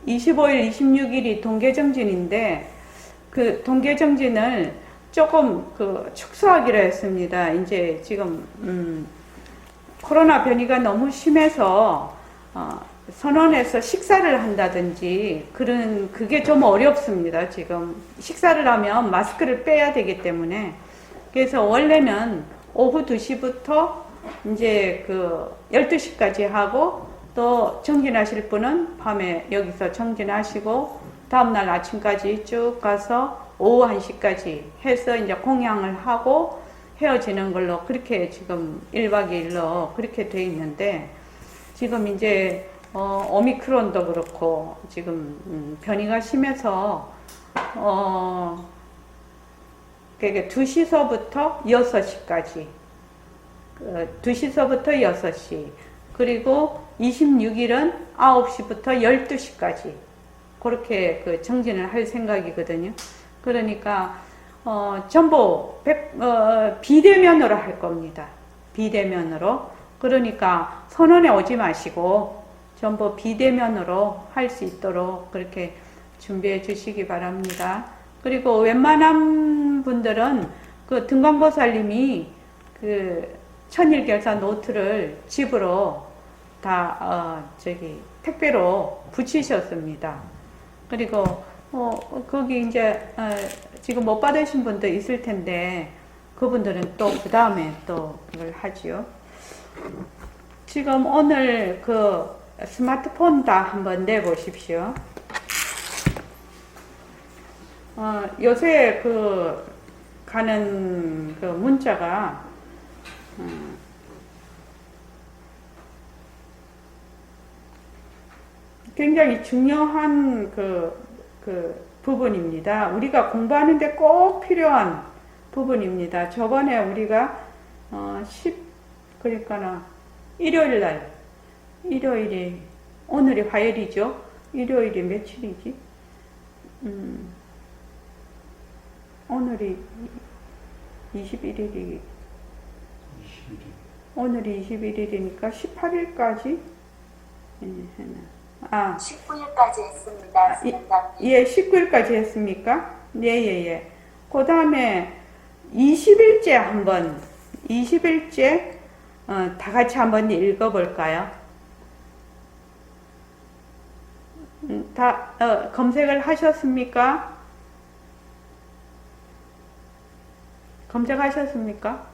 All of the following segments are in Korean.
25일, 26일이 동계정진인데 그 동계정진을 조금 축소하기로 했습니다. 이제 지금 코로나 변이가 너무 심해서 선원에서 식사를 한다든지 그게 좀 어렵습니다. 지금 식사를 하면 마스크를 빼야 되기 때문에. 그래서 원래는 오후 2시부터 이제 12시까지 하고, 또 정진하실 분은 밤에 여기서 정진하시고 다음날 아침까지 쭉 가서 오후 1시까지 해서 이제 공양을 하고 헤어지는 걸로, 그렇게 지금 1박 2일로 그렇게 돼 있는데, 지금 이제 오미크론도 그렇고 지금 변이가 심해서 그게 2시서부터 6시까지, 2시서부터 6시, 그리고 26일은 9시부터 12시까지 그렇게 정진을 할 생각이거든요. 그러니까 전부 비대면으로 할 겁니다. 비대면으로. 그러니까 선원에 오지 마시고 전부 비대면으로 할 수 있도록 그렇게 준비해 주시기 바랍니다. 그리고 웬만한 분들은 등광보살님이 천일결사 노트를 집으로 다 택배로 붙이셨습니다. 그리고 거기 이제 지금 못 받으신 분도 있을 텐데 그분들은 또 그 다음에 또 그걸 하지요. 지금 오늘 스마트폰 다 한번 내보십시오. 요새 가는 문자가 굉장히 중요한 부분입니다. 우리가 공부하는데 꼭 필요한 부분입니다. 저번에 우리가 그러니까 일요일이 오늘이 화요일이죠. 일요일이 며칠이지? 오늘이 21일이 오늘이 21일이니까 18일까지 19일까지 했습니다. 예, 19일까지 했습니까? 예. 그 다음에 20일째 20일째 다 같이 한번 읽어볼까요? 다 검색을 하셨습니까? 검색하셨습니까?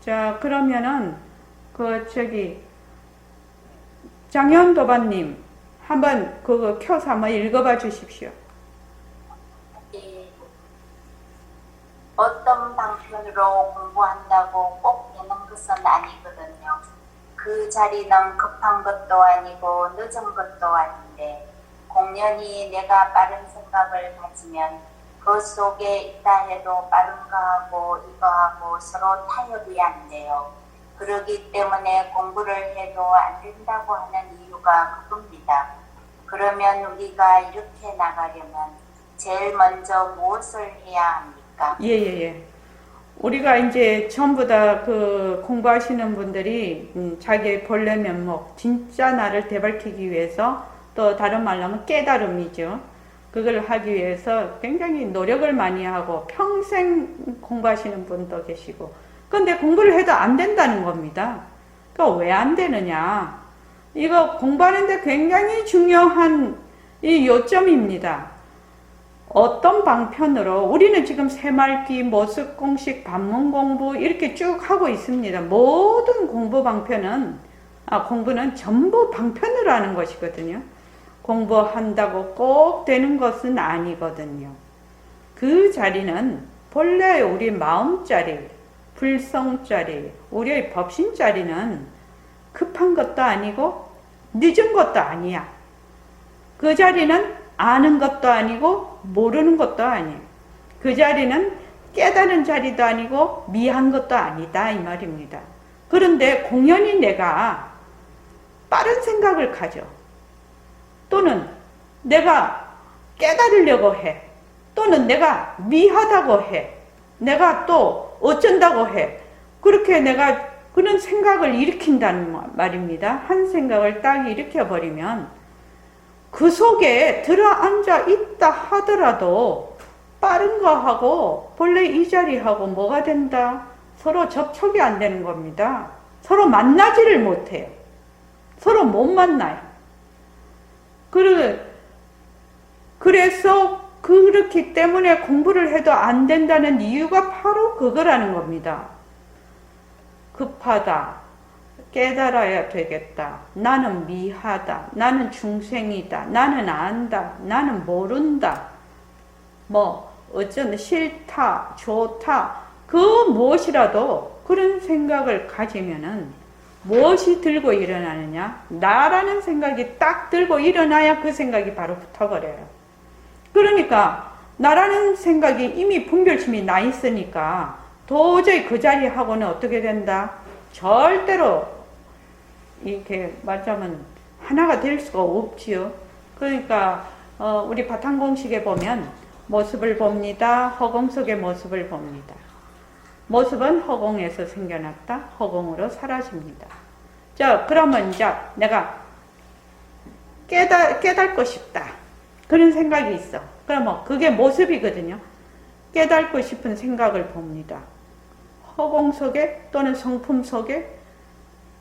자, 그러면은 장현도반님 한번 그거 켜서 한번 읽어봐 주십시오. 예. 어떤 방편으로 공부한다고 꼭 되는 것은 아니거든요. 그 자리는 급한 것도 아니고 늦은 것도 아닌데, 공연히 내가 빠른 생각을 가지면 그 속에 있다 해도 빠른 거하고 이거하고 서로 타협이 안 돼요. 그러기 때문에 공부를 해도 안 된다고 하는 이유가 그겁니다. 그러면 우리가 이렇게 나가려면 제일 먼저 무엇을 해야 합니까? 예. 우리가 이제 전부 다 공부하시는 분들이 자기의 본래 면목, 진짜 나를 되밝히기 위해서, 또 다른 말로 하면 깨달음이죠. 그걸 하기 위해서 굉장히 노력을 많이 하고 평생 공부하시는 분도 계시고, 근데 공부를 해도 안 된다는 겁니다. 그러니까 왜 안 되느냐? 이거 공부하는데 굉장히 중요한 이 요점입니다. 어떤 방편으로 우리는 지금 새말기, 모습 공식, 반문 공부 이렇게 쭉 하고 있습니다. 모든 공부 방편은 공부는 전부 방편으로 하는 것이거든요. 공부한다고 꼭 되는 것은 아니거든요. 그 자리는 본래 우리 마음자리, 불성자리, 우리의 법신자리는 급한 것도 아니고 늦은 것도 아니야. 그 자리는 아는 것도 아니고 모르는 것도 아니에요. 그 자리는 깨달은 자리도 아니고 미한 것도 아니다 이 말입니다. 그런데 공연히 내가 빠른 생각을 가져, 또는 내가 깨달으려고 해, 또는 내가 미하다고 해, 내가 또 어쩐다고 해, 그렇게 내가 그런 생각을 일으킨다는 말입니다. 한 생각을 딱 일으켜버리면 그 속에 들어앉아 있다 하더라도 빠른 거하고 본래 이 자리하고 뭐가 된다? 서로 접촉이 안 되는 겁니다. 서로 만나지를 못해요. 서로 못 만나요. 그래서 그렇기 때문에 공부를 해도 안 된다는 이유가 바로 그거라는 겁니다. 급하다. 깨달아야 되겠다. 나는 미하다. 나는 중생이다. 나는 안다. 나는 모른다. 어쩐 싫다. 좋다. 그 무엇이라도 그런 생각을 가지면은 무엇이 들고 일어나느냐? 나라는 생각이 딱 들고 일어나야 그 생각이 바로 붙어버려요. 그러니까 나라는 생각이 이미 분별심이 나 있으니까 도저히 그 자리하고는 어떻게 된다? 절대로 이렇게 말하자면 하나가 될 수가 없지요. 그러니까 우리 바탕공식에 보면 모습을 봅니다. 허공 속의 모습을 봅니다. 모습은 허공에서 생겨났다. 허공으로 사라집니다. 자, 그러면 이제 내가 깨닫고 싶다. 그런 생각이 있어. 그러면 그게 모습이거든요. 깨닫고 싶은 생각을 봅니다. 허공 속에 또는 성품 속에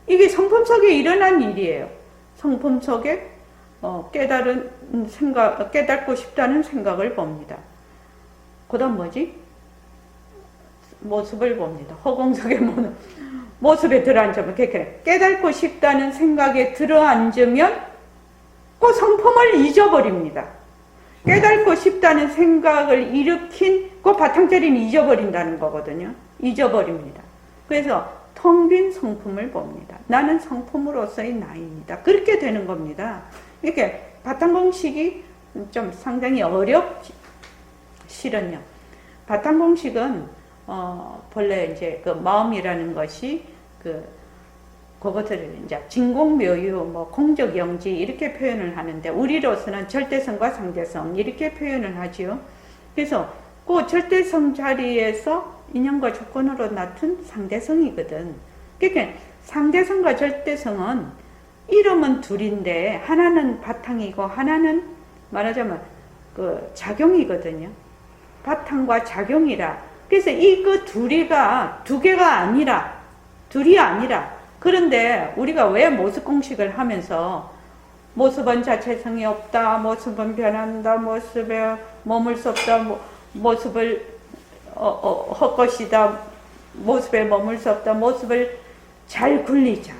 이게 성품 속에 일어난 일이에요. 성품 속에 깨닫고 싶다는 생각을 봅니다. 그 다음 뭐지? 모습을 봅니다. 허공 속에 모습에 들어앉으면 깨닫고 싶다는 생각에 들어앉으면 그 성품을 잊어버립니다. 깨닫고 싶다는 생각을 일으킨 그 바탕자리는 잊어버린다는 거거든요. 잊어버립니다. 그래서 텅 빈 성품을 봅니다. 나는 성품으로서의 나입니다. 그렇게 되는 겁니다. 이렇게 바탕공식이 좀 상당히 실은요. 바탕공식은 본래 이제 그 마음이라는 것이 그것을 이제 진공묘유, 공적영지 이렇게 표현을 하는데 우리로서는 절대성과 상대성 이렇게 표현을 하지요. 그래서 그 절대성 자리에서 인연과 조건으로 나타난 상대성이거든. 그러니까 상대성과 절대성은 이름은 둘인데 하나는 바탕이고 하나는 말하자면 그 작용이거든요. 바탕과 작용이라. 그래서 그 두 개가 아니라 둘이 아니라 그런데 우리가 왜 모습 공식을 하면서 모습은 자체성이 없다, 모습은 변한다, 모습에 머물 수 없다, 모습을 헛것이다, 모습에 머물 수 없다, 모습을 잘 굴리자.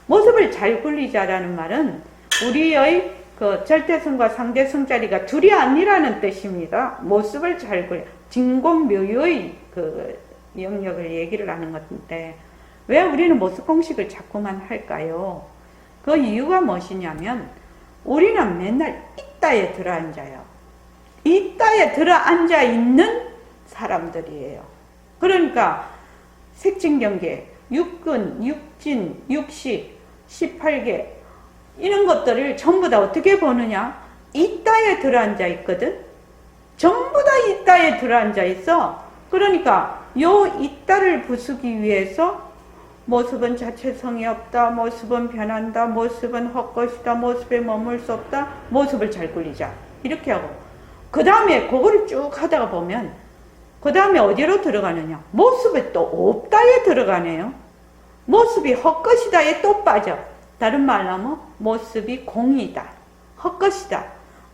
모습을 잘 굴리자라는 말은 우리의 그 절대성과 상대성 자리가 둘이 아니라는 뜻입니다. 모습을 잘 굴려. 진공묘유의 그 영역을 얘기를 하는 건데 왜 우리는 모습 공식을 자꾸만 할까요? 그 이유가 무엇이냐면 우리는 맨날 이따에 들어앉아요. 이따에 들어앉아 있는 사람들이에요. 그러니까 색진경계, 육근, 육진, 육식, 18개 이런 것들을 전부 다 어떻게 보느냐? 이따에 들어앉아 있거든? 전부 다 이따에 들어앉아 있어. 그러니까 요 이따를 부수기 위해서 모습은 자체성이 없다, 모습은 변한다, 모습은 헛것이다, 모습에 머물 수 없다, 모습을 잘 굴리자. 이렇게 하고 그 다음에 그거를 쭉 하다가 보면 그 다음에 어디로 들어가느냐? 모습이 또 없다에 들어가네요. 모습이 헛것이다에 또 빠져. 다른 말로 하면 모습이 공이다, 헛것이다.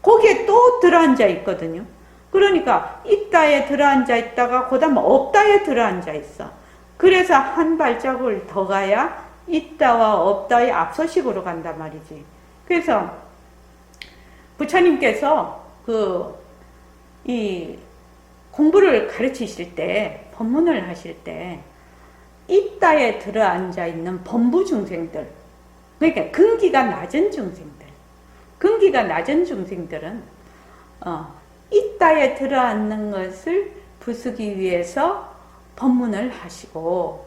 거기에 또 들어앉아 있거든요. 그러니까 있다에 들어앉아 있다가 그 다음 없다에 들어앉아 있어. 그래서 한 발자국을 더 가야 있다와 없다의 앞서식으로 간단 말이지. 그래서 부처님께서 이 공부를 가르치실 때, 법문을 하실 때 있다에 들어앉아 있는 범부 중생들, 그러니까 근기가 낮은 중생들은 있다에 들어앉는 것을 부수기 위해서 법문을 하시고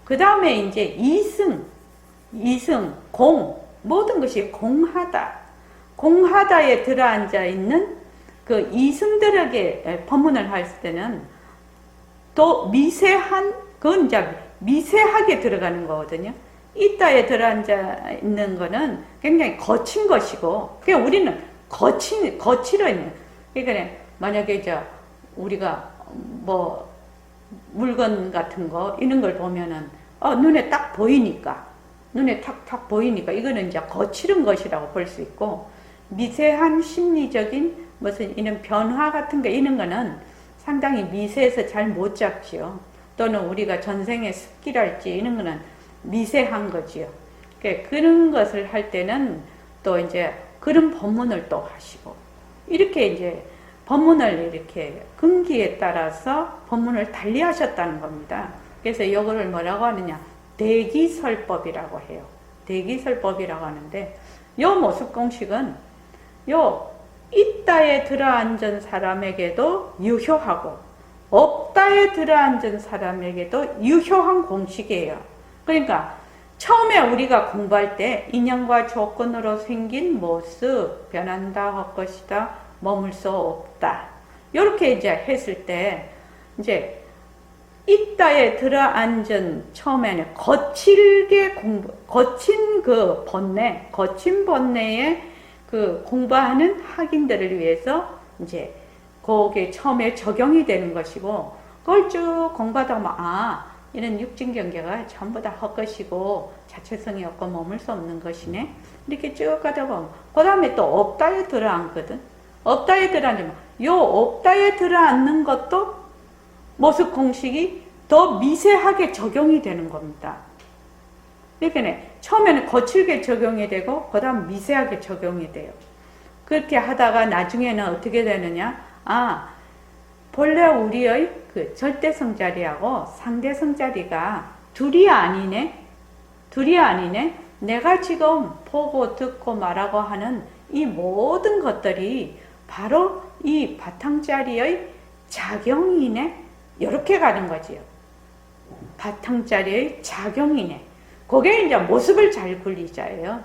그 다음에 이제 이승, 공, 모든 것이 공하다에 들어앉아 있는 그 이승들에게 법문을 할 때는 또 미세한, 그건 이제 미세하게 들어가는 거거든요. 이따에 들어앉아 있는 거는 굉장히 거친 것이고, 그냥 우리는 거칠어 있는. 그러니까 만약에 이제 우리가 뭐 물건 같은 거 이런 걸 보면은 눈에 딱 보이니까, 눈에 탁탁 보이니까 이거는 이제 거칠은 것이라고 볼 수 있고, 미세한 심리적인 무슨 이런 변화 같은 거 이런 거는 상당히 미세해서 잘 못 잡지요. 또는 우리가 전생의 습기랄지 이런 거는 미세한 거지요. 그런 것을 할 때는 또 이제 그런 법문을 또 하시고, 이렇게 이제 법문을 이렇게 금기에 따라서 법문을 달리 하셨다는 겁니다. 그래서 이거를 뭐라고 하느냐, 대기설법이라고 해요. 대기설법이라고 하는데, 요 모습공식은 요 있다에 들어앉은 사람에게도 유효하고 없다에 들어앉은 사람에게도 유효한 공식이에요. 그러니까 처음에 우리가 공부할 때 인연과 조건으로 생긴 모습 변한다 할 것이다, 머물 수 없다, 이렇게 이제 했을 때 이제 있다에 들어앉은 처음에는 거친 그 번뇌, 거친 번뇌에 그 공부하는 학인들을 위해서 이제 그게 처음에 적용이 되는 것이고, 그걸 쭉 공부하다 보면 이런 육진 경계가 전부 다 헛것이고 자체성이 없고 머물 수 없는 것이네, 이렇게 쭉 가다 보면 그 다음에 또 없다에 들어앉거든. 없다에 들어앉으면 요 없다에 들어앉는 것도 모습 공식이 더 미세하게 적용이 되는 겁니다. 그러니까 처음에는 거칠게 적용이 되고 그 다음 미세하게 적용이 돼요. 그렇게 하다가 나중에는 어떻게 되느냐, 본래 우리의 그 절대성 자리하고 상대성 자리가 둘이 아니네, 내가 지금 보고 듣고 말하고 하는 이 모든 것들이 바로 이 바탕자리의 작용이네, 이렇게 가는 거지요. 바탕자리의 작용이네. 그게 이제 모습을 잘 굴리자예요.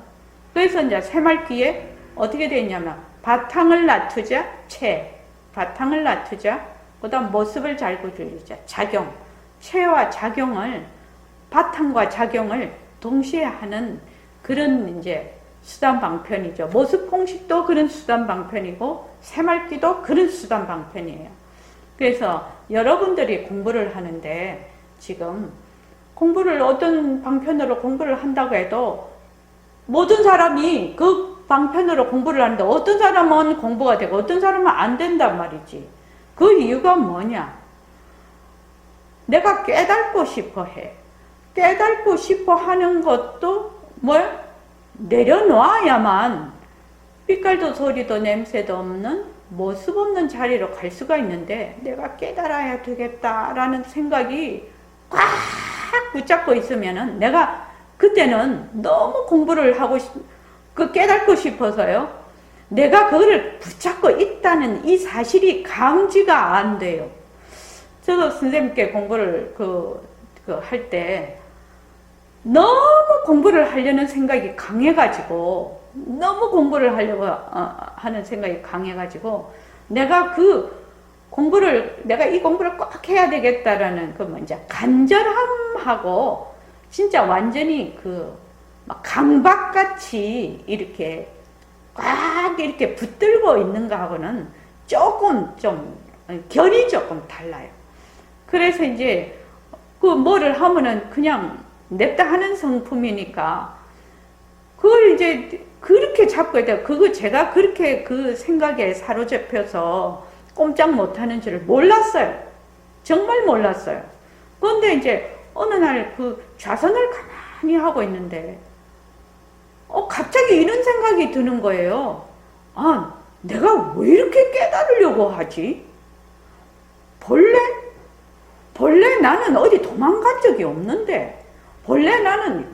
그래서 이제 새말귀에 어떻게 되냐면 바탕을 놔두자, 바탕을 놔두자, 그 다음 모습을 잘 굴리자, 작용. 체와 작용을, 바탕과 작용을 동시에 하는 그런 이제 수단 방편이죠. 모습 공식도 그런 수단 방편이고 새말귀도 그런 수단 방편이에요. 그래서 여러분들이 공부를 하는데 지금 공부를 어떤 방편으로 공부를 한다고 해도 모든 사람이 그 방편으로 공부를 하는데 어떤 사람은 공부가 되고 어떤 사람은 안 된단 말이지. 그 이유가 뭐냐? 내가 깨닫고 싶어 해. 깨닫고 싶어 하는 것도 뭐야? 내려놓아야만 빛깔도 소리도 냄새도 없는 모습 없는 자리로 갈 수가 있는데, 내가 깨달아야 되겠다라는 생각이 꽉 붙잡고 있으면은 내가 그때는 너무 공부를 하고 깨닫고 싶어서요, 내가 그거를 붙잡고 있다는 이 사실이 감지가 안 돼요. 저도 선생님께 공부를 할 때 너무 공부를 하려는 생각이 강해가지고, 너무 공부를 하려고 하는 생각이 강해가지고, 내가 이 공부를 꼭 해야 되겠다라는 이제 간절함하고 진짜 완전히 막 강박같이 이렇게 꽉 이렇게 붙들고 있는 거하고는 결이 조금 달라요. 그래서 이제 뭐를 하면은 그냥 냅다 하는 성품이니까 그걸 이제 그렇게 잡고 있다가 제가 그렇게 그 생각에 사로잡혀서 꼼짝 못하는 줄을 몰랐어요. 정말 몰랐어요. 그런데 이제 어느 날 좌선을 가만히 하고 있는데 갑자기 이런 생각이 드는 거예요. 내가 왜 이렇게 깨달으려고 하지? 본래 나는 어디 도망간 적이 없는데, 본래 나는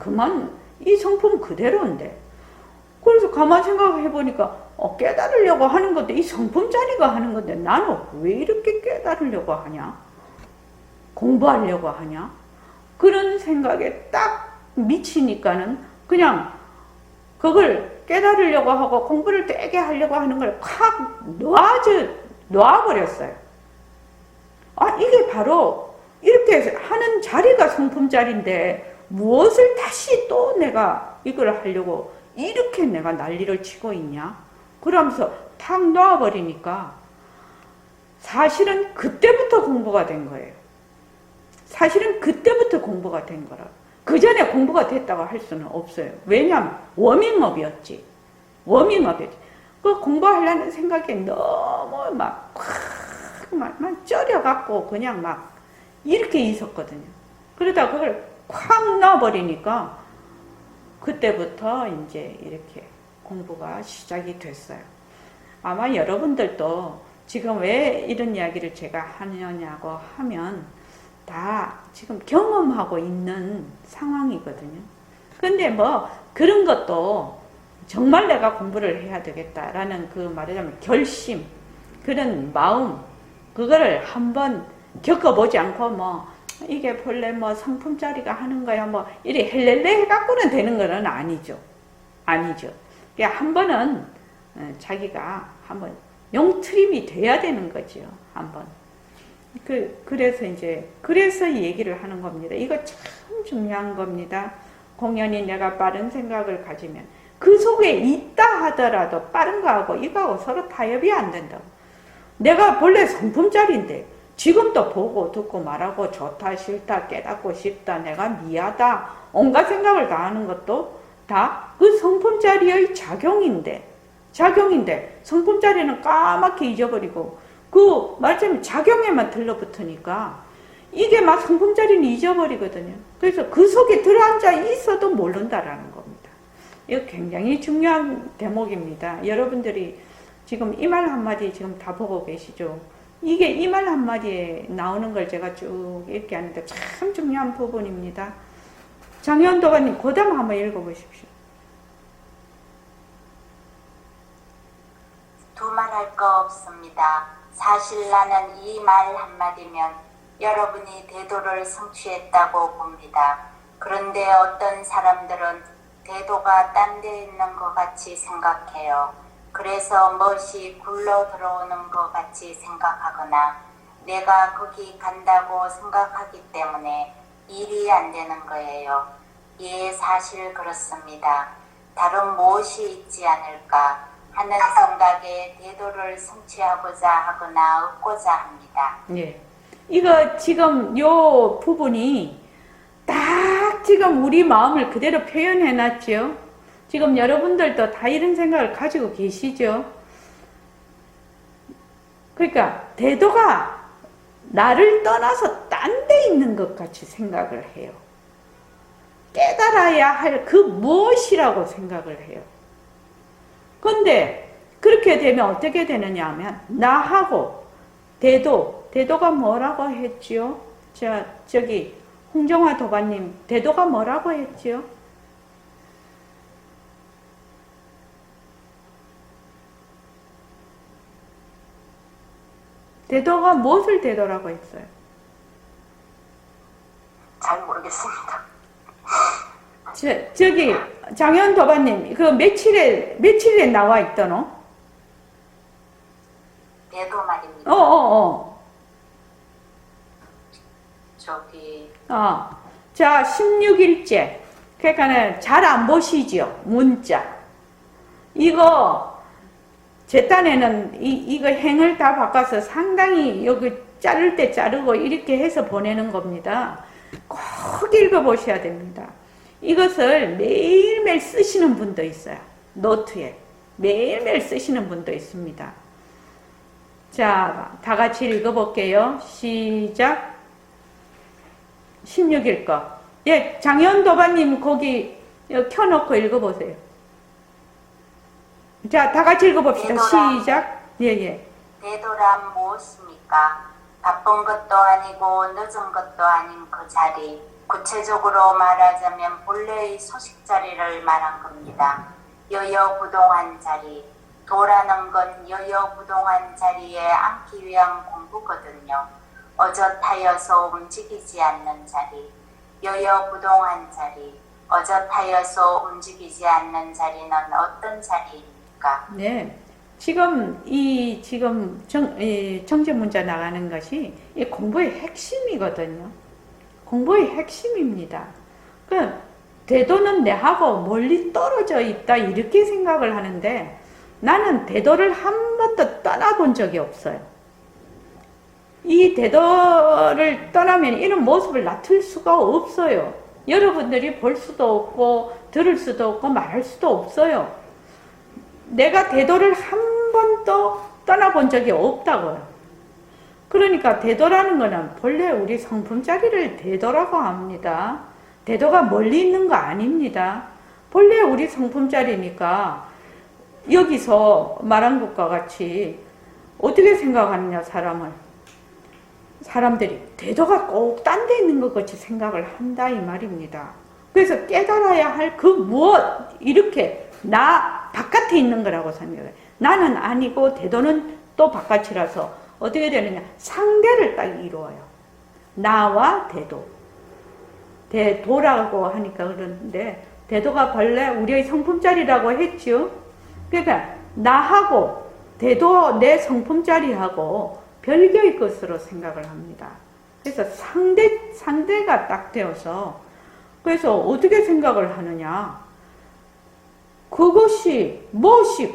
이 성품 그대로인데. 그래서 가만히 생각해 보니까 깨달으려고 하는 건데, 이 성품 자리가 하는 건데 나는 왜 이렇게 깨달으려고 하냐? 공부하려고 하냐? 그런 생각에 딱 미치니까는 그냥 그걸 깨달으려고 하고 공부를 되게 하려고 하는 걸 확 놔버렸어요. 이게 바로 이렇게 하는 자리가 성품자리인데 무엇을 다시 또 내가 이걸 하려고 이렇게 내가 난리를 치고 있냐? 그러면서 탁 놔버리니까 사실은 그때부터 공부가 된 거예요. 사실은 그때부터 공부가 된 거라. 그 전에 공부가 됐다고 할 수는 없어요. 왜냐하면 워밍업이었지. 워밍업이었지. 그 공부하려는 생각이 너무 막 쪄려갖고 그냥 막 이렇게 있었거든요. 그러다 그걸 콱 넣어버리니까 그때부터 이제 이렇게 공부가 시작이 됐어요. 아마 여러분들도 지금 왜 이런 이야기를 제가 하느냐고 하면 다 지금 경험하고 있는 상황이거든요. 근데 뭐 그런 것도 정말 내가 공부를 해야 되겠다라는 그 말하자면 결심, 그런 마음, 그거를 한번 겪어보지 않고 뭐 이게 본래 뭐 상품짜리가 하는 거야 뭐 이래 헬렐레 해갖고는 되는 거는 아니죠. 아니죠. 그러니까 한 번은 자기가 한번 용트림이 돼야 되는 거죠. 한번. 그래서 이 얘기를 하는 겁니다. 이거 참 중요한 겁니다. 공연히 내가 빠른 생각을 가지면 그 속에 있다 하더라도 빠른 거하고 이거하고 서로 타협이 안 된다고. 내가 본래 성품짜리인데 지금도 보고 듣고 말하고 좋다 싫다 깨닫고 싶다 내가 미하다 온갖 생각을 다 하는 것도 다 그 성품짜리의 작용인데 성품짜리는 까맣게 잊어버리고 그 말하자면 작용에만 들러붙으니까 이게 막 성품짜리는 잊어버리거든요. 그래서 그 속에 들어앉아 있어도 모른다라는 겁니다. 이거 굉장히 중요한 대목입니다. 여러분들이 지금 이 말 한마디 지금 다 보고 계시죠? 이게 이 말 한마디에 나오는 걸 제가 쭉 이렇게 하는데 참 중요한 부분입니다. 장현도가님 고담 한번 읽어보십시오. 두말할 거 없습니다. 사실 나는 이 말 한마디면 여러분이 대도를 성취했다고 봅니다. 그런데 어떤 사람들은 대도가 딴 데 있는 것 같이 생각해요. 그래서 멋이 굴러 들어오는 것 같이 생각하거나 내가 거기 간다고 생각하기 때문에 일이 안 되는 거예요. 예, 사실 그렇습니다. 다른 무엇이 있지 않을까 하는 생각에 대도를 성취하고자 하거나 얻고자 합니다. 예. 이거 지금 요 부분이 딱 지금 우리 마음을 그대로 표현해 놨죠. 지금 여러분들도 다 이런 생각을 가지고 계시죠. 그러니까 대도가 나를 떠나서 딴 데 있는 것 같이 생각을 해요. 깨달아야 할 그 무엇이라고 생각을 해요. 근데 그렇게 되면 어떻게 되느냐 하면 나하고 대도가 뭐라고 했지요? 저기 홍정화 도반님 대도가 뭐라고 했지요? 대도가 무엇을 대도라고 했어요? 잘 모르겠습니다. 저기 장현 도반님 그 며칠에 나와 있더노? 대도 말입니다. 저기 자 16일째 그러니까 잘 안 보시죠 문자 이거 제 딴에는 이거 행을 다 바꿔서 상당히 여기 자를 때 자르고 이렇게 해서 보내는 겁니다. 꼭 읽어보셔야 됩니다. 이것을 매일매일 쓰시는 분도 있어요. 노트에 매일매일 쓰시는 분도 있습니다. 자, 다 같이 읽어볼게요. 시작. 16일 거. 예, 장현도바님 거기 켜놓고 읽어보세요. 자, 다 같이 읽어봅시다. 시작. 예. 대도란 무엇입니까? 바쁜 것도 아니고 늦은 것도 아닌 그 자리. 구체적으로 말하자면 본래의 소식 자리를 말한 겁니다. 여여부동한 자리. 도라는 건 여여부동한 자리에 앉기 위한 공부거든요. 어젓하여서 움직이지 않는 자리. 여여부동한 자리. 어젓하여서 움직이지 않는 자리는 어떤 자리입니까? 네. 이 정제 문자 나가는 것이 이 공부의 핵심이거든요. 공부의 핵심입니다. 그 대도는 내하고 멀리 떨어져 있다 이렇게 생각을 하는데 나는 대도를 한 번도 떠나본 적이 없어요. 이 대도를 떠나면 이런 모습을 나타낼 수가 없어요. 여러분들이 볼 수도 없고 들을 수도 없고 말할 수도 없어요. 내가 대도를 한 번도 떠나본 적이 없다고요. 그러니까 대도라는 거는 본래 우리 성품자리를 대도라고 합니다. 대도가 멀리 있는 거 아닙니다. 본래 우리 성품자리니까 여기서 말한 것과 같이 어떻게 생각하느냐 사람들이 대도가 꼭 딴 데 있는 것 같이 생각을 한다 이 말입니다. 그래서 깨달아야 할 그 무엇 이렇게 나 바깥에 있는 거라고 생각해요. 나는 아니고 대도는 또 바깥이라서 어떻게 되느냐 상대를 딱 이루어요. 나와 대도. 대도라고 하니까 그러는데 대도가 본래 우리의 성품자리라고 했죠. 그러니까 나하고 대도 내 성품자리하고 별개의 것으로 생각을 합니다. 그래서 상대가 딱 되어서 그래서 어떻게 생각을 하느냐 그것이 무엇이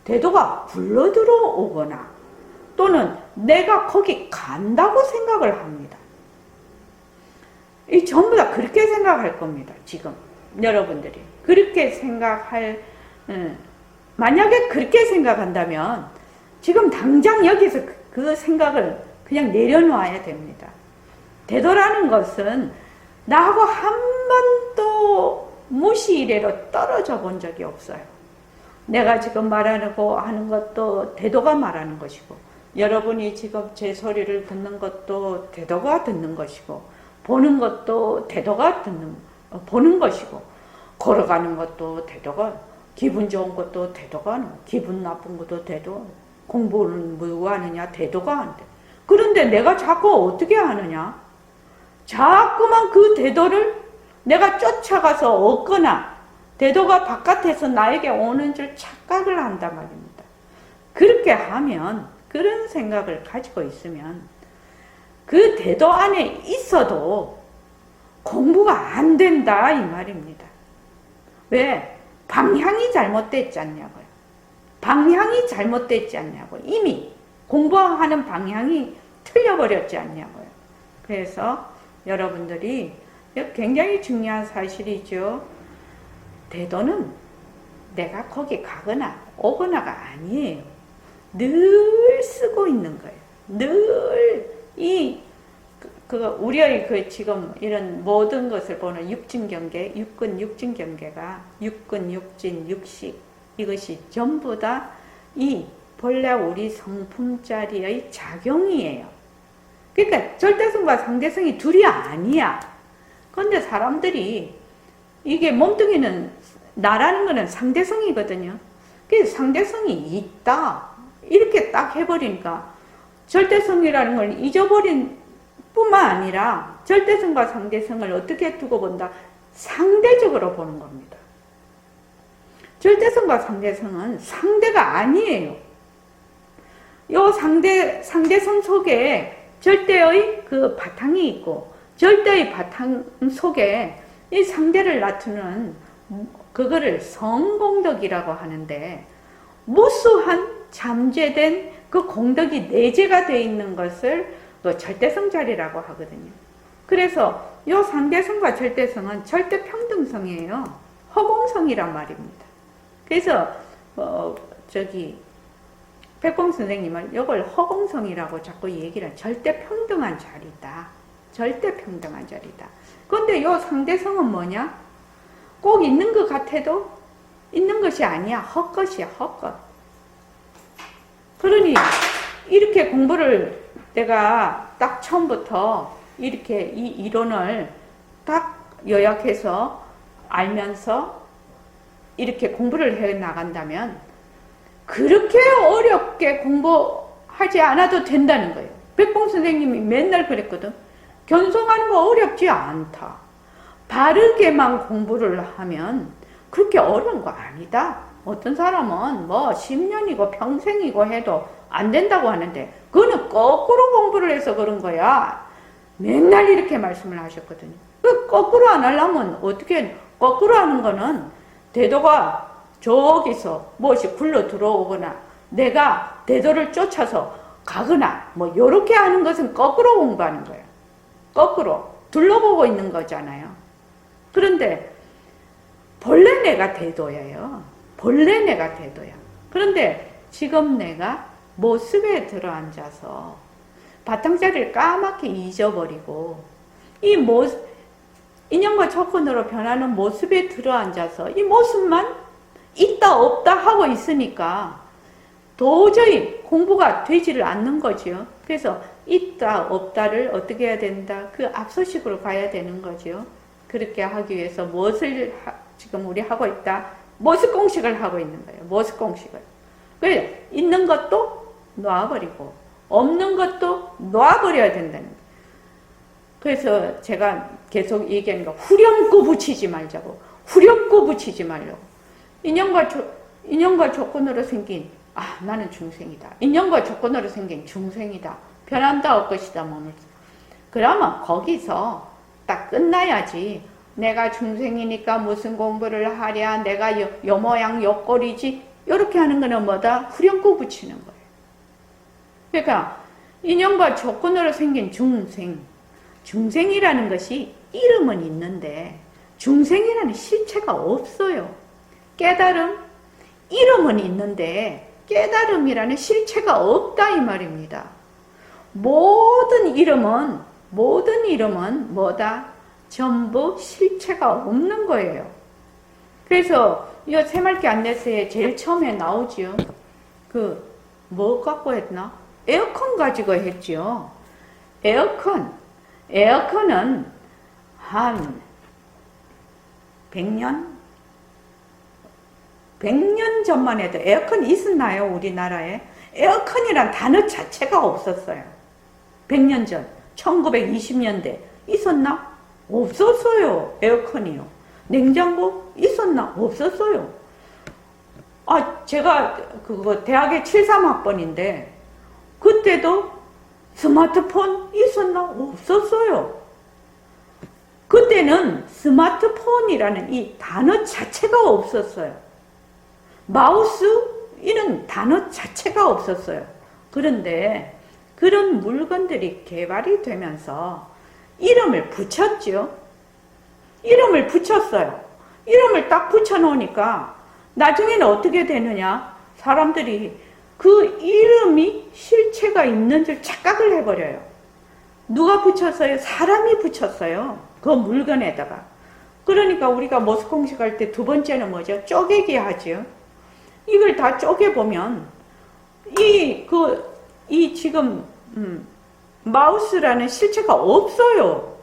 대도가 불러들어 오거나 또는 내가 거기 간다고 생각을 합니다. 이 전부 다 그렇게 생각할 겁니다. 지금 여러분들이 그렇게 생각할 만약에 그렇게 생각한다면 지금 당장 여기서 그 생각을 그냥 내려놓아야 됩니다. 대도라는 것은 나하고 한 번도 무시 이래로 떨어져 본 적이 없어요. 내가 지금 말하고 하는 것도 대도가 말하는 것이고 여러분이 지금 제 소리를 듣는 것도 대도가 듣는 것이고 보는 것도 대도가 보는 것이고 걸어가는 것도 대도가 기분 좋은 것도 대도가 하는 기분 나쁜 것도 대도 공부는 뭐 하느냐 대도가 한대. 그런데 내가 자꾸 어떻게 하느냐 자꾸만 그 대도를 내가 쫓아가서 얻거나 대도가 바깥에서 나에게 오는 줄 착각을 한단 말입니다. 그렇게 하면 그런 생각을 가지고 있으면 그 대도 안에 있어도 공부가 안 된다 이 말입니다. 왜? 방향이 잘못됐지 않냐고요. 방향이 잘못됐지 않냐고. 이미 공부하는 방향이 틀려버렸지 않냐고요. 그래서 여러분들이 굉장히 중요한 사실이죠. 대도는 내가 거기 가거나 오거나가 아니에요. 늘 쓰고 있는 거예요. 늘 우리의 지금 이런 모든 것을 보는 육진경계, 육근육진경계가 육근, 육진, 육식 이것이 전부 다 이 본래 우리 성품자리의 작용이에요. 그러니까 절대성과 상대성이 둘이 아니야. 그런데 사람들이 이게 몸뚱이는 나라는 거는 상대성이거든요. 그래서 상대성이 있다 이렇게 딱 해버리니까 절대성이라는 걸 잊어버린 뿐만 아니라 절대성과 상대성을 어떻게 두고 본다? 상대적으로 보는 겁니다. 절대성과 상대성은 상대가 아니에요. 요 상대성 속에 절대의 그 바탕이 있고 절대의 바탕 속에 이 상대를 나타내는 그거를 성공덕이라고 하는데 무수한 잠재된 그 공덕이 내재가 되어 있는 것을 또 절대성자리라고 하거든요. 그래서 이 상대성과 절대성은 절대평등성이에요. 허공성이란 말입니다. 그래서 백봉 선생님은 이걸 허공성이라고 자꾸 얘기를 절대평등한 자리다. 절대평등한 자리다. 그런데 이 상대성은 뭐냐? 꼭 있는 것 같아도 있는 것이 아니야. 헛것이야. 헛것. 그러니 이렇게 공부를 내가 딱 처음부터 이렇게 이 이론을 딱 요약해서 알면서 이렇게 공부를 해 나간다면 그렇게 어렵게 공부하지 않아도 된다는 거예요. 백봉 선생님이 맨날 그랬거든. 견성하는 거 어렵지 않다. 바르게만 공부를 하면 그렇게 어려운 거 아니다. 어떤 사람은 뭐 10년이고 평생이고 해도 안 된다고 하는데 그거는 거꾸로 공부를 해서 그런 거야. 맨날 이렇게 말씀을 하셨거든요. 그 거꾸로 안 하려면 어떻게, 거꾸로 하는 거는 대도가 저기서 무엇이 굴러 들어오거나 내가 대도를 쫓아서 가거나 뭐 요렇게 하는 것은 거꾸로 공부하는 거예요. 거꾸로 둘러보고 있는 거잖아요. 그런데 본래 내가 대도예요. 본래 내가 대도야. 그런데 지금 내가 모습에 들어앉아서 바탕자리를 까맣게 잊어버리고 이 인연과 조건으로 변하는 모습에 들어앉아서 이 모습만 있다 없다 하고 있으니까 도저히 공부가 되지를 않는 거죠. 그래서 있다 없다를 어떻게 해야 된다? 그 앞서식으로 가야 되는 거죠. 그렇게 하기 위해서 무엇을 지금 우리 하고 있다? 모습 공식을 하고 있는 거예요. 모습 공식을. 그래, 있는 것도 놔버리고 없는 것도 놔버려야 된다는 거예요. 그래서 제가 계속 얘기하는 거, 후렴구 붙이지 말자고. 후렴구 붙이지 말라고. 인연과 조건으로 생긴, 나는 중생이다. 인연과 조건으로 생긴 중생이다. 변한다 할 것이다, 몸을. 그러면 거기서 딱 끝나야지. 내가 중생이니까 무슨 공부를 하랴, 내가 요 모양 요 꼴이지, 요렇게 하는 거는 뭐다? 후렴구 붙이는 거예요. 그러니까 인연과 조건으로 생긴 중생, 중생이라는 것이 이름은 있는데 중생이라는 실체가 없어요. 깨달음, 이름은 있는데 깨달음이라는 실체가 없다 이 말입니다. 모든 이름은 뭐다? 전부 실체가 없는 거예요. 그래서 이 새말기 안내서에 제일 처음에 나오지요. 뭐 갖고 했나? 에어컨 가지고 했지요. 에어컨은 한 100년 전만 해도 에어컨이 있었나요? 우리나라에? 에어컨이란 단어 자체가 없었어요. 100년 전, 1920년대 있었나? 없었어요. 에어컨이요. 냉장고 있었나? 없었어요. 제가 대학에 73학번인데 그때도 스마트폰 있었나? 없었어요. 그때는 스마트폰이라는 이 단어 자체가 없었어요. 마우스 이런 단어 자체가 없었어요. 그런데 그런 물건들이 개발이 되면서 이름을 붙였죠. 이름을 붙였어요. 이름을 딱 붙여놓으니까 나중에는 어떻게 되느냐? 사람들이 그 이름이 실체가 있는 줄 착각을 해버려요. 누가 붙였어요? 사람이 붙였어요. 그 물건에다가. 그러니까 우리가 모습 공식할 때 두 번째는 뭐죠? 쪼개기 하죠. 이걸 다 쪼개보면 지금 마우스라는 실체가 없어요.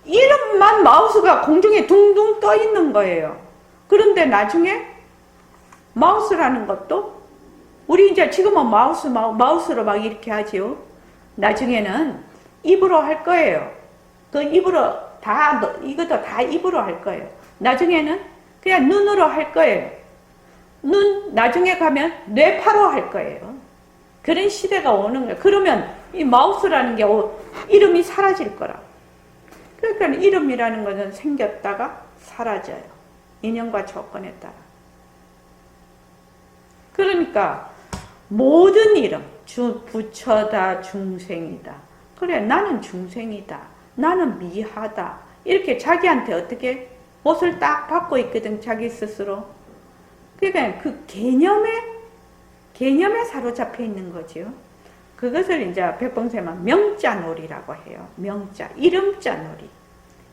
이름만 마우스가 공중에 둥둥 떠 있는 거예요. 그런데 나중에 마우스라는 것도 우리 이제 지금은 마우스로 막 이렇게 하지요. 나중에는 입으로 할 거예요. 그 입으로 이것도 다 입으로 할 거예요. 나중에는 그냥 눈으로 할 거예요. 나중에 가면 뇌파로 할 거예요. 그런 시대가 오는 거예요. 그러면 이 마우스라는 게 이름이 사라질 거라. 그러니까 이름이라는 것은 생겼다가 사라져요. 인연과 조건에 따라. 그러니까 모든 이름, 부처다, 중생이다. 그래, 나는 중생이다. 나는 미하다. 이렇게 자기한테 어떻게 옷을 딱 받고 있거든, 자기 스스로. 그러니까 그 개념에 사로잡혀 있는 거죠. 그것을 이제 백범쌤은 명자놀이라고 해요. 명자, 이름자놀이.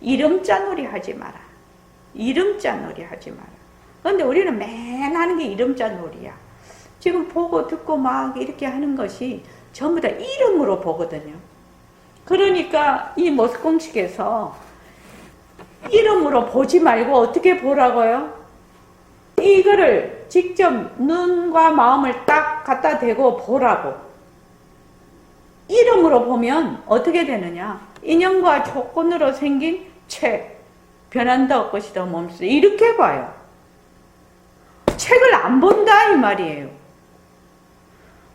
이름자놀이 하지 마라. 이름자놀이 하지 마라. 그런데 우리는 맨 하는 게 이름자놀이야. 지금 보고 듣고 막 이렇게 하는 것이 전부 다 이름으로 보거든요. 그러니까 이 모습 공식에서 이름으로 보지 말고 어떻게 보라고요? 이거를 직접 눈과 마음을 딱 갖다 대고 보라고. 이름으로 보면 어떻게 되느냐? 인연과 조건으로 생긴 변한다 할 것이다 몸소 이렇게 봐요. 책을 안 본다 이 말이에요.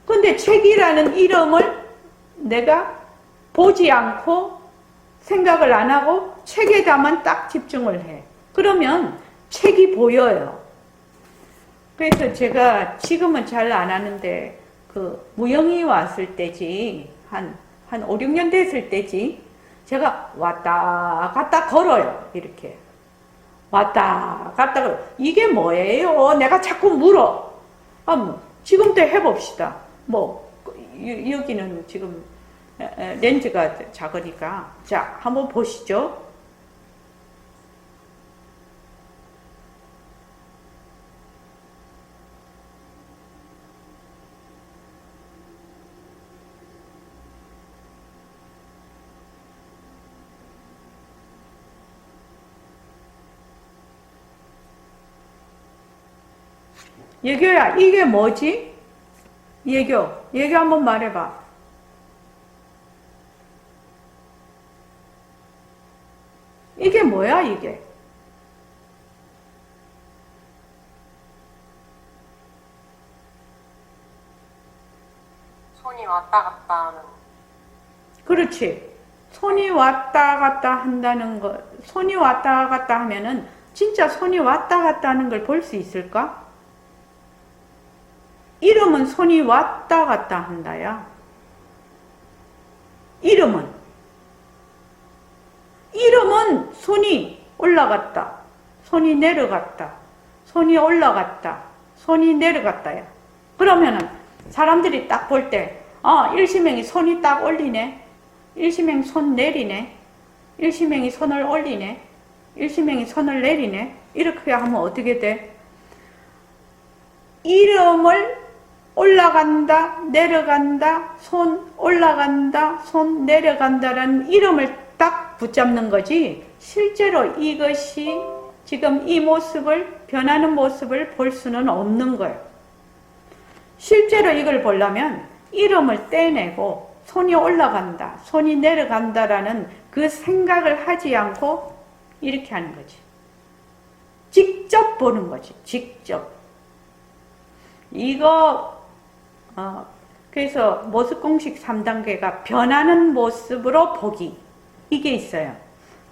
근데 책이라는 이름을 내가 보지 않고 생각을 안 하고 책에다만 딱 집중을 해. 그러면 책이 보여요. 그래서 제가 지금은 잘 안 하는데 그 무영이 왔을 때지 한 5, 6년 됐을 때지 제가 왔다 갔다 걸어요. 이렇게 왔다 갔다 걸어. 이게 뭐예요? 내가 자꾸 물어. 지금도 해봅시다. 여기는 지금 렌즈가 작으니까 자 한번 보시죠. 예교야, 이게 뭐지? 예교 한번 말해봐. 이게 뭐야, 이게? 손이 왔다 갔다 하는. 그렇지. 손이 왔다 갔다 한다는 거, 손이 왔다 갔다 하면은 진짜 손이 왔다 갔다 하는 걸 볼 수 있을까? 이름은 손이 왔다 갔다 한다야. 이름은 손이 올라갔다, 손이 내려갔다, 손이 올라갔다, 손이 내려갔다야. 그러면은 사람들이 딱 볼 때, 일시맹이 손이 딱 올리네, 일시맹 손 내리네, 일시맹이 손을 올리네, 일시맹이 손을 내리네. 이렇게 하면 어떻게 돼? 이름을 올라간다, 내려간다, 손 올라간다, 손 내려간다라는 이름을 딱 붙잡는 거지, 실제로 이것이 지금 이 모습을, 변하는 모습을 볼 수는 없는 거예요. 실제로 이걸 보려면 이름을 떼내고 손이 올라간다, 손이 내려간다라는 그 생각을 하지 않고 이렇게 하는 거지. 직접 보는 거지, 직접. 그래서 모습공식 3단계가 변하는 모습으로 보기, 이게 있어요.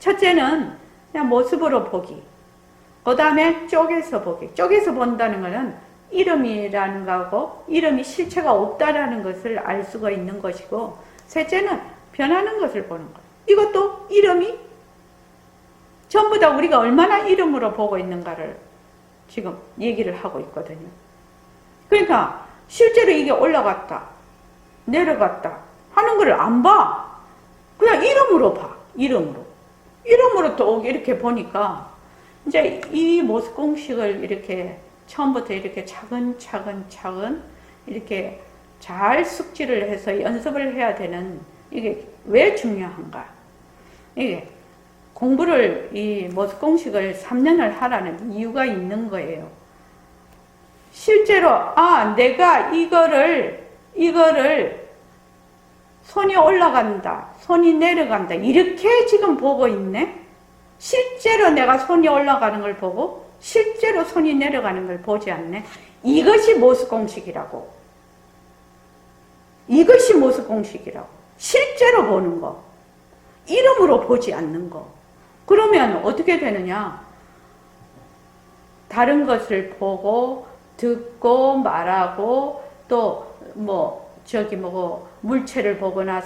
첫째는 그냥 모습으로 보기, 그 다음에 쪼개서 보기. 쪼개서 본다는 것은 이름이라는 거하고 이름이 실체가 없다라는 것을 알 수가 있는 것이고, 셋째는 변하는 것을 보는 것. 이것도 이름이 전부 다 우리가 얼마나 이름으로 보고 있는가를 지금 얘기를 하고 있거든요. 그러니까 실제로 이게 올라갔다, 내려갔다 하는 걸 안 봐. 그냥 이름으로 봐. 이름으로 또 이렇게 보니까 이제 이 모습 공식을 이렇게 처음부터 이렇게 차근차근 이렇게 잘 숙지를 해서 연습을 해야 되는, 이게 왜 중요한가? 이게 공부를, 이 모습 공식을 3년을 하라는 이유가 있는 거예요. 실제로 내가 이거를 손이 올라간다, 손이 내려간다 이렇게 지금 보고 있네. 실제로 내가 손이 올라가는 걸 보고 실제로 손이 내려가는 걸 보지 않네. 이것이 모습 공식이라고. 이것이 모습 공식이라고. 실제로 보는 거, 이름으로 보지 않는 거. 그러면 어떻게 되느냐? 다른 것을 보고 듣고 말하고 또 물체를 보거나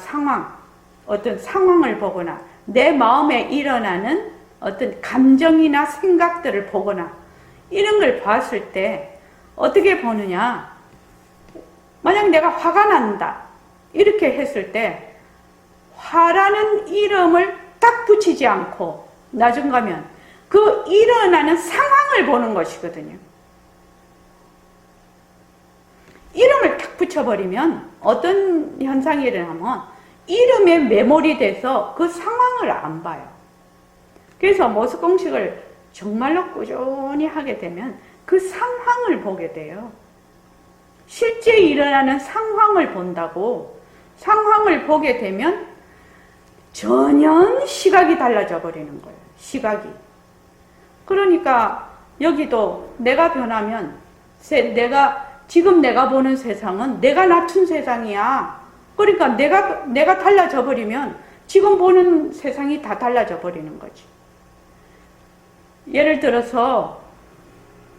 어떤 상황을 보거나 내 마음에 일어나는 어떤 감정이나 생각들을 보거나 이런 걸 봤을 때 어떻게 보느냐? 만약 내가 화가 난다 이렇게 했을 때 화라는 이름을 딱 붙이지 않고 나중 가면 그 일어나는 상황을 보는 것이거든요. 이름을 탁 붙여버리면 어떤 현상이 일어나면 이름에 매몰이 돼서 그 상황을 안 봐요. 그래서 모습 공식을 정말로 꾸준히 하게 되면 그 상황을 보게 돼요. 실제 일어나는 상황을 본다고. 상황을 보게 되면 전혀 시각이 달라져 버리는 거예요. 시각이. 그러니까 여기도 내가 변하면 지금 내가 보는 세상은 내가 낳은 세상이야. 그러니까 내가 달라져 버리면 지금 보는 세상이 다 달라져 버리는 거지. 예를 들어서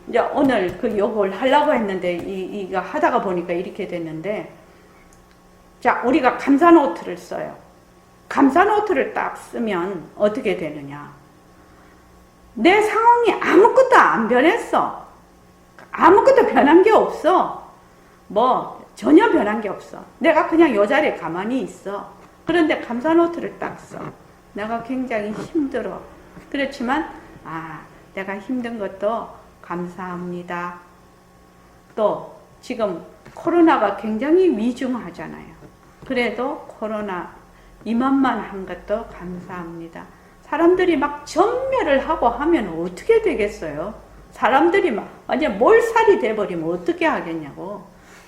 이제 오늘 그 요걸 하려고 했는데 이거 하다가 보니까 이렇게 됐는데, 자, 우리가 감사 노트를 써요. 감사 노트를 딱 쓰면 어떻게 되느냐? 내 상황이 아무것도 안 변했어. 아무것도 변한 게 없어. 뭐 전혀 변한 게 없어. 내가 그냥 요 자리에 가만히 있어. 그런데 감사 노트를 딱 써. 내가 굉장히 힘들어. 그렇지만 내가 힘든 것도 감사합니다. 또 지금 코로나가 굉장히 위중하잖아요. 그래도 코로나 이만만 한 것도 감사합니다. 사람들이 막 전멸을 하고 하면 어떻게 되겠어요? 사람들이 막 완전 몰살이 돼버리면 어떻게 하겠냐고.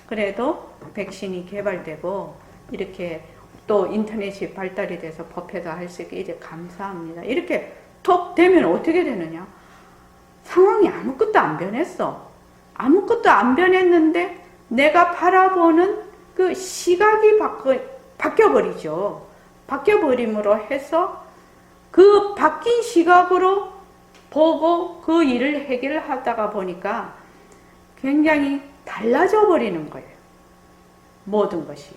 그래도 백신이 개발되고 이렇게 또 인터넷이 발달이 돼서 법회도 할 수 있게 이제 감사합니다. 이렇게 톡 되면 어떻게 되느냐? 상황이 아무것도 안 변했어. 아무것도 안 변했는데 내가 바라보는 그 시각이 바뀌어버리죠. 바뀌어버림으로 해서 그 바뀐 시각으로 보고 그 일을 해결하다가 보니까 굉장히 달라져 버리는 거예요. 모든 것이.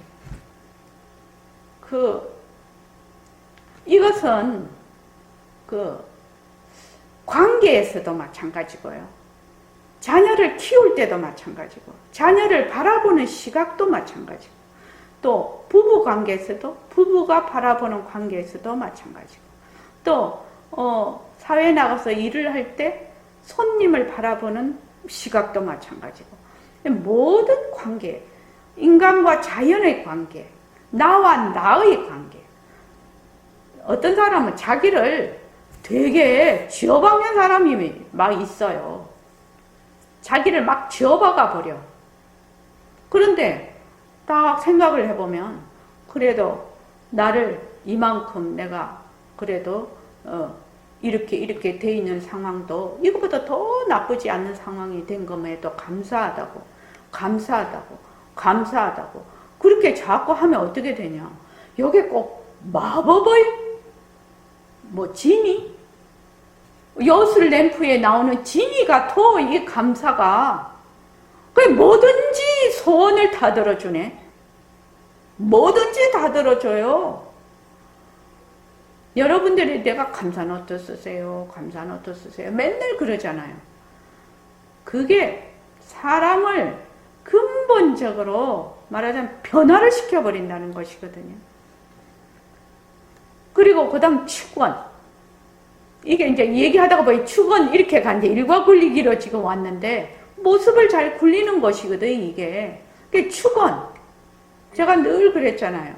이것은 관계에서도 마찬가지고요. 자녀를 키울 때도 마찬가지고, 자녀를 바라보는 시각도 마찬가지고, 또 부부 관계에서도, 부부가 바라보는 관계에서도 마찬가지고, 또 사회에 나가서 일을 할 때 손님을 바라보는 시각도 마찬가지고, 모든 관계, 인간과 자연의 관계, 나와 나의 관계. 어떤 사람은 자기를 되게 지어박는 사람이 막 있어요. 자기를 막 지어박아 버려. 그런데 딱 생각을 해보면 그래도 나를 이만큼 내가 그래도 이렇게 돼 있는 상황도 이것보다 더 나쁘지 않은 상황이 된 것에도 감사하다고 그렇게 자꾸 하면 어떻게 되냐? 여기 꼭 마법의 지니? 여술 램프에 나오는 지니 같아. 이 감사가 그 뭐든지 소원을 다 들어주네. 뭐든지 다 들어줘요. 여러분들이 내가 감사노트 쓰세요, 감사노트 쓰세요 맨날 그러잖아요. 그게 사람을 근본적으로 말하자면 변화를 시켜버린다는 것이거든요. 그리고 그 다음 축원. 이게 이제 얘기하다가 보니 축원 이렇게 간데 일과 굴리기로 지금 왔는데 모습을 잘 굴리는 것이거든, 이게. 그게 축원. 제가 늘 그랬잖아요.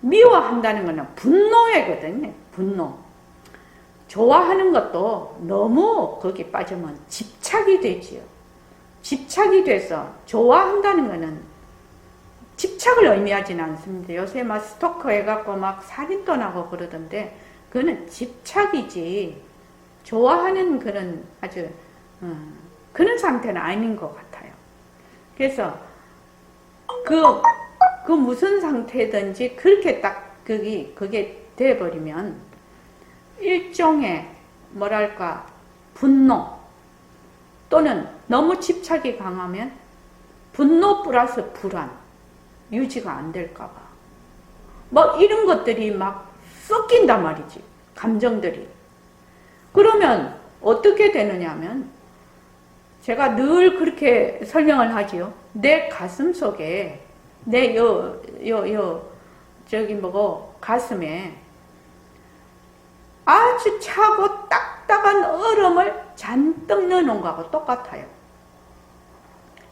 미워한다는 거는 분노애거든요. 분노. 좋아하는 것도 너무 거기 빠지면 집착이 되지요. 집착이 돼서 좋아한다는 거는 집착을 의미하지는 않습니다. 요새 막 스토커 해갖고 막 살인도 나고 그러던데 그거는 집착이지 좋아하는 그런 아주 그런 상태는 아닌 것 같아요. 그래서 그 무슨 상태든지 그렇게 딱 그게 돼버리면 일종의 뭐랄까 분노 또는 너무 집착이 강하면 분노 플러스 불안 유지가 안 될까봐 막 이런 것들이 막 섞인단 말이지, 감정들이. 그러면 어떻게 되느냐 하면 제가 늘 그렇게 설명을 하지요. 내 가슴 속에 내 가슴에 아주 차고 딱딱한 얼음을 잔뜩 넣어놓은 거하고 똑같아요.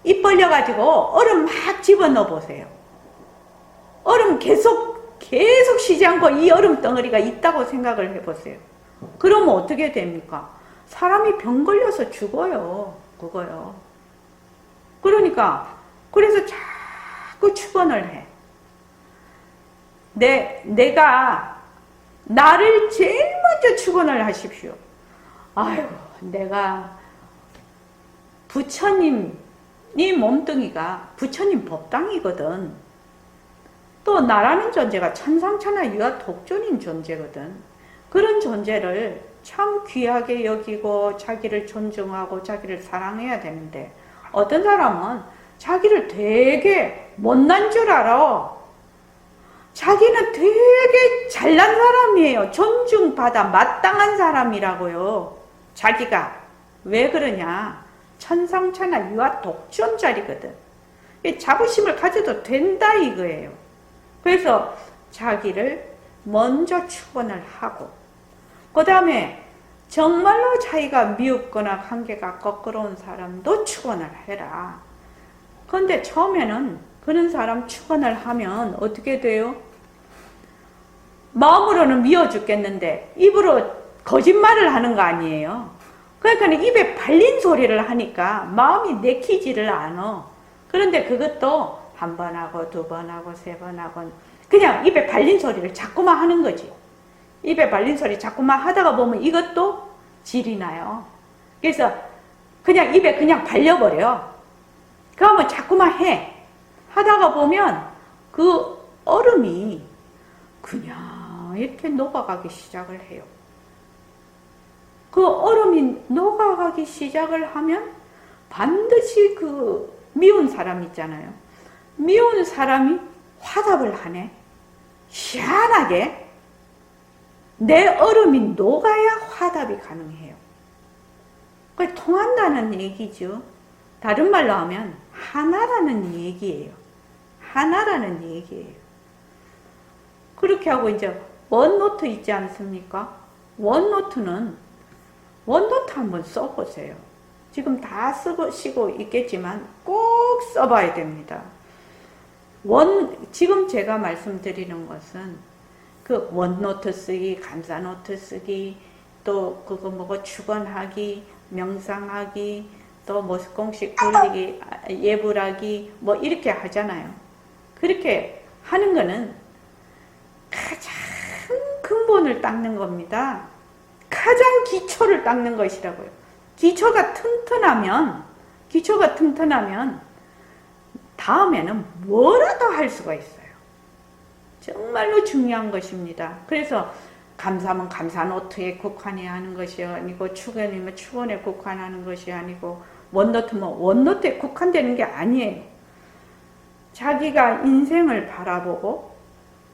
입 벌려가지고 얼음 막 집어넣어 보세요. 얼음 계속 쉬지 않고 이 얼음 덩어리가 있다고 생각을 해보세요. 그러면 어떻게 됩니까? 사람이 병 걸려서 죽어요. 그거요. 그러니까 그래서 자꾸 축원을 해. 내가 나를 제일 먼저 축원을 하십시오. 아유, 내가 부처님이 몸뚱이가 부처님 법당이거든. 또 나라는 존재가 천상천하 유아 독존인 존재거든. 그런 존재를 참 귀하게 여기고 자기를 존중하고 자기를 사랑해야 되는데 어떤 사람은 자기를 되게 못난 줄 알아. 자기는 되게 잘난 사람이에요. 존중받아 마땅한 사람이라고요. 자기가. 왜 그러냐? 천상천하 유아 독존자리거든. 자부심을 가져도 된다 이거예요. 그래서 자기를 먼저 축원을 하고 그 다음에 정말로 자기가 미흡거나 관계가 거꾸러운 사람도 축원을 해라. 그런데 처음에는 그런 사람 축원을 하면 어떻게 돼요? 마음으로는 미워 죽겠는데 입으로 거짓말을 하는 거 아니에요. 그러니까 입에 발린 소리를 하니까 마음이 내키지를 않아. 그런데 그것도 한 번 하고 두 번 하고 세 번 하고 그냥 입에 발린 소리를 자꾸만 하는 거지. 입에 발린 소리 자꾸만 하다가 보면 이것도 질이 나요. 그래서 그냥 입에 그냥 발려버려. 그러면 자꾸만 해. 하다가 보면 그 얼음이 그냥 이렇게 녹아가기 시작을 해요. 그 얼음이 녹아가기 시작을 하면 반드시 그 미운 사람 있잖아요. 미운 사람이 화답을 하네. 희한하게 내 얼음이 녹아야 화답이 가능해요. 그게 통한다는 얘기죠. 다른 말로 하면 하나라는 얘기예요. 하나라는 얘기예요. 그렇게 하고 이제 원노트 있지 않습니까? 원노트 한번 써보세요. 지금 다 쓰시고 있겠지만 꼭 써봐야 됩니다. 지금 제가 말씀드리는 것은 그 원노트 쓰기, 감사노트 쓰기, 또 그거 뭐고 축원하기, 명상하기, 또 뭐 공식 돌리기, 예불하기 뭐 이렇게 하잖아요. 그렇게 하는 거는 가장 근본을 닦는 겁니다. 가장 기초를 닦는 것이라고요. 기초가 튼튼하면 다음에는 뭐라도 할 수가 있어요. 정말로 중요한 것입니다. 그래서 감사하면 감사노트에 국한해야 하는 것이 아니고 축원이면 축원에 국한하는 것이 아니고 원노트면 원노트에 국한되는 게 아니에요. 자기가 인생을 바라보고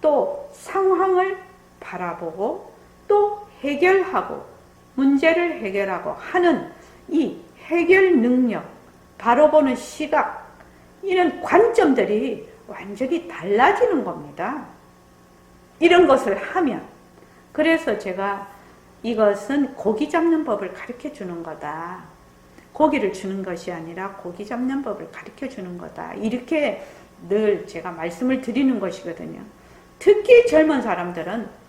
또 상황을 바라보고 또 해결하고 문제를 해결하고 하는 이 해결 능력, 바로 보는 시각, 이런 관점들이 완전히 달라지는 겁니다. 이런 것을 하면. 그래서 제가 이것은 고기 잡는 법을 가르쳐 주는 거다. 고기를 주는 것이 아니라 고기 잡는 법을 가르쳐 주는 거다. 이렇게 늘 제가 말씀을 드리는 것이거든요. 특히 젊은 사람들은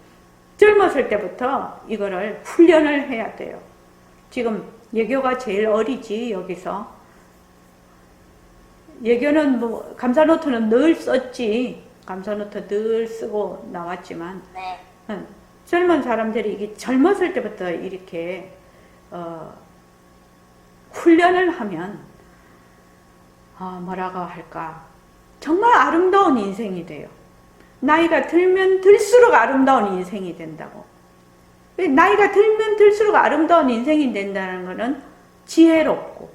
젊었을 때부터 이거를 훈련을 해야 돼요. 지금 예교가 제일 어리지, 여기서. 예교는 뭐 감사노트는 늘 썼지. 감사노트 늘 쓰고 나왔지만 네. 젊은 사람들이 이게 젊었을 때부터 이렇게 훈련을 하면 뭐라고 할까, 정말 아름다운 인생이 돼요. 나이가 들면 들수록 아름다운 인생이 된다고. 나이가 들면 들수록 아름다운 인생이 된다는 것은 지혜롭고,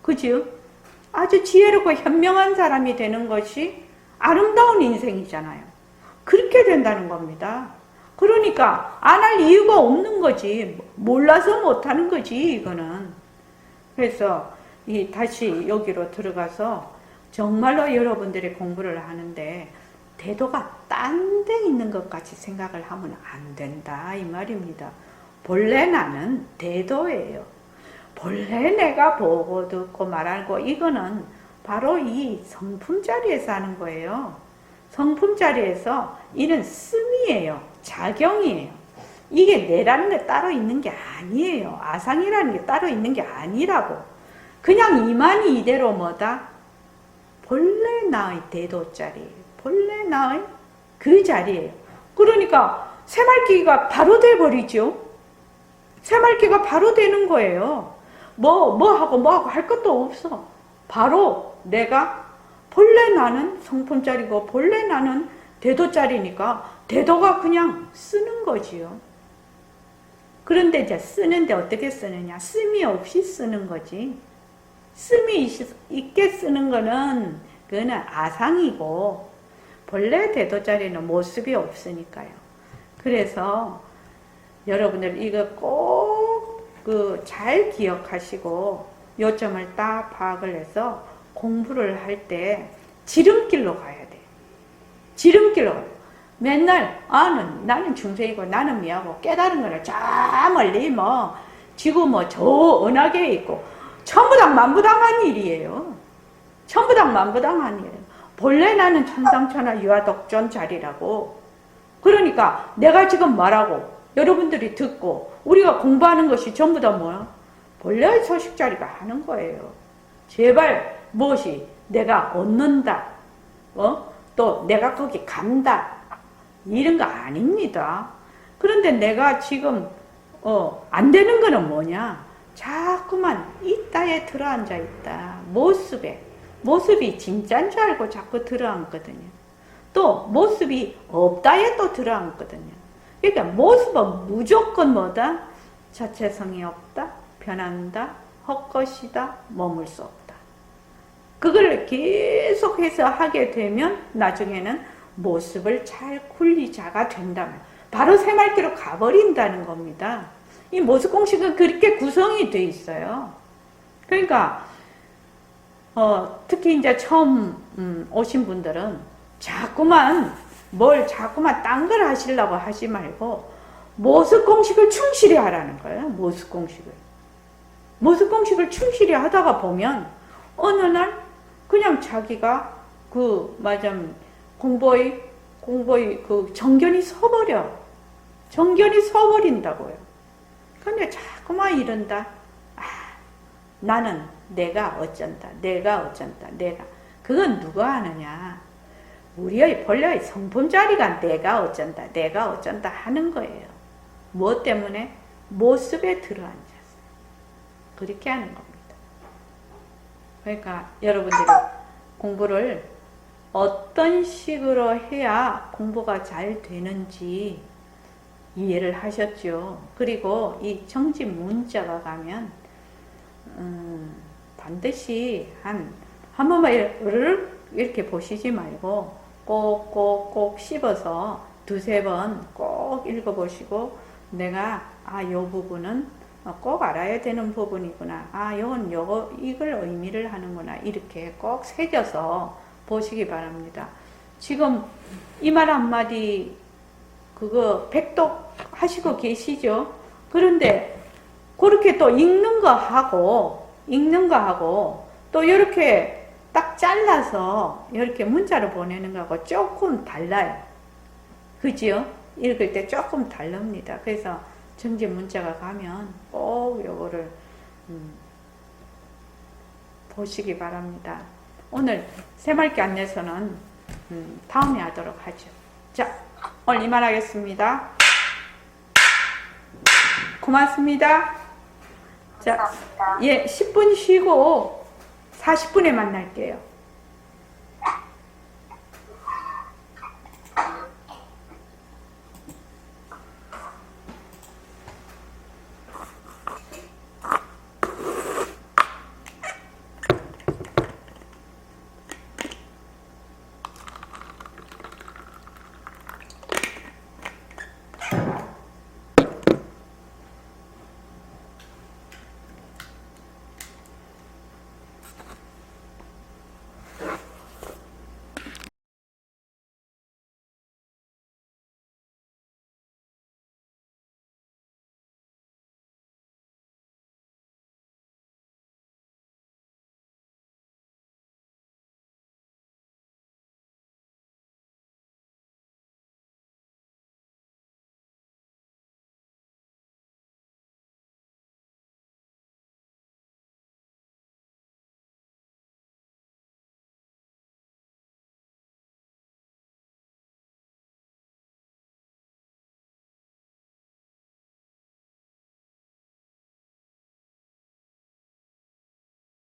그죠? 아주 지혜롭고 현명한 사람이 되는 것이 아름다운 인생이잖아요. 그렇게 된다는 겁니다. 그러니까 안 할 이유가 없는 거지. 몰라서 못하는 거지, 이거는. 그래서 다시 여기로 들어가서 정말로 여러분들이 공부를 하는데 태도가 딴 데 있는 것 같이 생각을 하면 안 된다, 이 말입니다. 본래 나는 태도예요. 본래 내가 보고 듣고 말하고, 이거는 바로 이 성품 자리에서 하는 거예요. 성품 자리에서 이는 씀이에요. 작용이에요. 이게 내라는 게 따로 있는 게 아니에요. 아상이라는 게 따로 있는 게 아니라고. 그냥 이만이 이대로 뭐다? 본래 나의 태도 자리, 본래 나의 그 자리예요. 그러니까 새말기가 바로 돼버리죠. 새말기가 바로 되는 거예요. 뭐 하고 할 것도 없어. 바로 내가 본래 나는 성품짜리고 본래 나는 대도짜리니까 대도가 그냥 쓰는 거지요. 그런데 이제 쓰는데 어떻게 쓰느냐? 씀이 없이 쓰는 거지. 씀이 있게 쓰는 거는 그거는 아상이고 본래 대도짜리는 모습이 없으니까요. 그래서 여러분들 이거 꼭 잘 기억하시고 요점을 딱 파악을 해서 공부를 할 때 지름길로 가야 돼. 지름길로. 맨날 나는 중생이고 나는 미하고 깨달은 거를 저 멀리 뭐 지구 뭐 저 은하계에 있고 천부당 만부당한 일이에요. 천부당 만부당한 일이에요. 본래 나는 천상천하 유아독존 자리라고. 그러니까 내가 지금 말하고 여러분들이 듣고 우리가 공부하는 것이 전부 다 뭐야? 본래의 소식자리가 하는 거예요. 제발 무엇이 내가 얻는다. 또 내가 거기 간다. 이런 거 아닙니다. 그런데 내가 지금 안 되는 거는 뭐냐? 자꾸만 이따에 들어앉아 있다. 모습이 진짜인 줄 알고 자꾸 들어앉거든요. 또 모습이 없다에 또 들어앉거든요. 그러니까 모습은 무조건 뭐다? 자체성이 없다, 변한다, 헛것이다, 머물 수 없다. 그걸 계속해서 하게 되면 나중에는 모습을 잘 굴리자가 된다면 바로 새말기로 가버린다는 겁니다. 이 모습 공식은 그렇게 구성이 돼 있어요. 그러니까 특히 이제 처음 오신 분들은 자꾸만 딴 걸 하시려고 하지 말고 모습 공식을 충실히 하라는 거예요. 모습 공식을 충실히 하다가 보면 어느 날 그냥 자기가 공부의 그 정견이 서버린다고요. 근데 자꾸만 이런다. 나는 내가 어쩐다. 그건 누가 하느냐? 우리의 본래의 성품자리가 내가 어쩐다 하는 거예요. 무엇 때문에? 모습에 들어앉아서. 그렇게 하는 겁니다. 그러니까 여러분들이 공부를 어떤 식으로 해야 공부가 잘 되는지 이해를 하셨죠. 그리고 이 정지 문자가 가면 반드시 한 번만 이렇게 보시지 말고 꼭 씹어서 두세 번 꼭 읽어보시고 내가 요 부분은 꼭 알아야 되는 부분이구나. 이걸 의미를 하는구나. 이렇게 꼭 새겨서 보시기 바랍니다. 지금 이 말 한마디 그거 백독 하시고 계시죠? 그런데 그렇게 또 읽는 거 하고 또 이렇게 딱 잘라서 이렇게 문자로 보내는 거하고 조금 달라요. 그지요? 읽을 때 조금 다릅니다. 그래서 정지 문자가 가면 꼭 요거를 보시기 바랍니다. 오늘 새말기 안내서는 다음에 하도록 하죠. 자, 오늘 이만 하겠습니다. 고맙습니다. 자, 감사합니다. 10분 쉬고 40분에 만날게요.